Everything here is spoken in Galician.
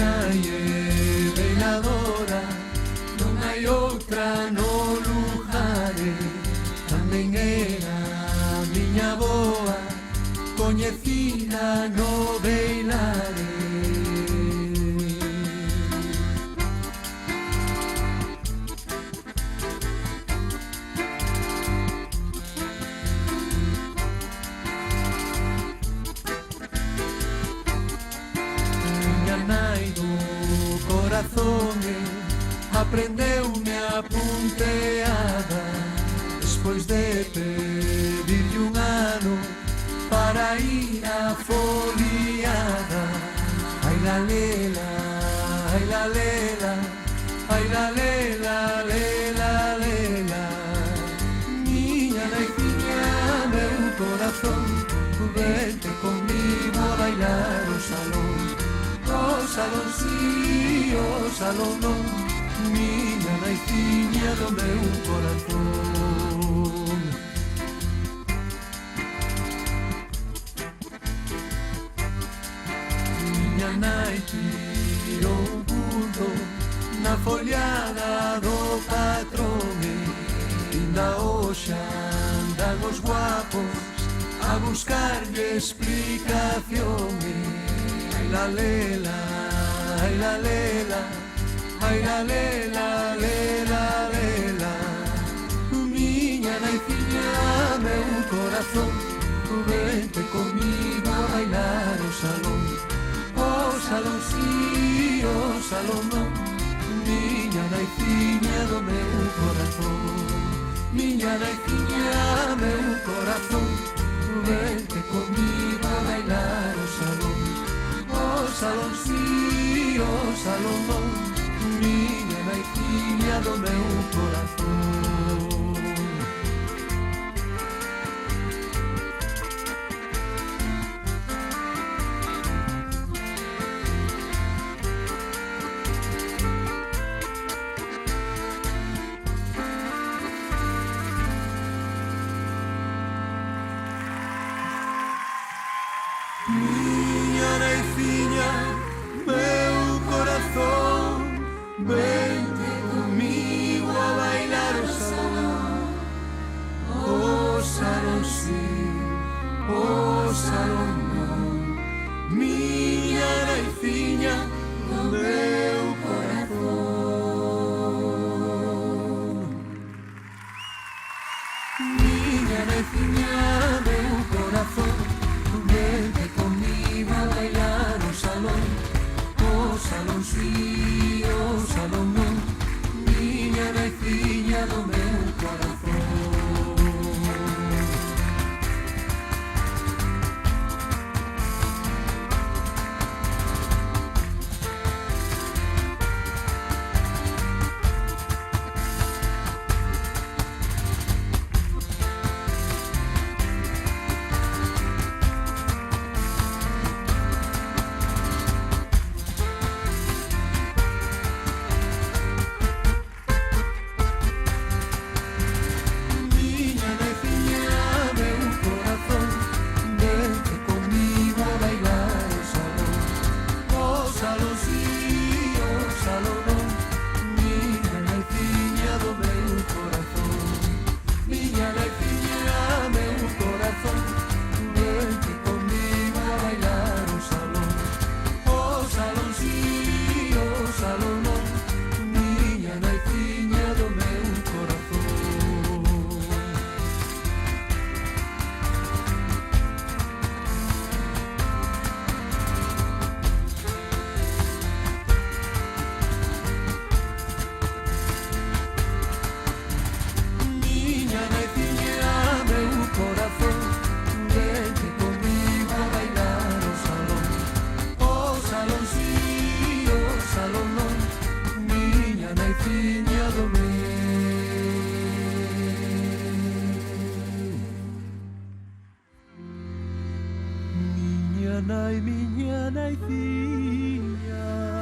nai é beiladora, non hai outra no lugar. Tamén era miña boa, coñecida no beilare. Aprendeume a punteada despois de pedirlle un ano para ir a foliada. Ai la lela, ai la lela, ai la lela, lela, lela. Miña naiciña, meu corazón, vente comigo a bailar o salón. O salón sí, o salón non, miña naiciña do meu corazón. Miña nai tirou un punto na foliada do patrón, inda hoxe andan os guapos a buscarlle explicación. Ai la lela, ai la lela, ai la lela, lela, lela. Miña naiciña, meu corazón, vente comigo a bailar o salón. O salón sí, o salón non, miña naiciña do meu corazón. Miña naiciña, meu corazón, vente comigo a bailar o salón. O salón sí, o salón non, miña naiciña do meu corazón. Miña naiciña, meu corazón, vente comigo a bailar o salón. O salón sí, o salón non, miña naiciña, meu corazón. Miña naiciña, meu corazón, vente comigo a bailar o salón. O salón sí, o salón non, miña naiciña do meu corazón. Miña nai, miña naiciña.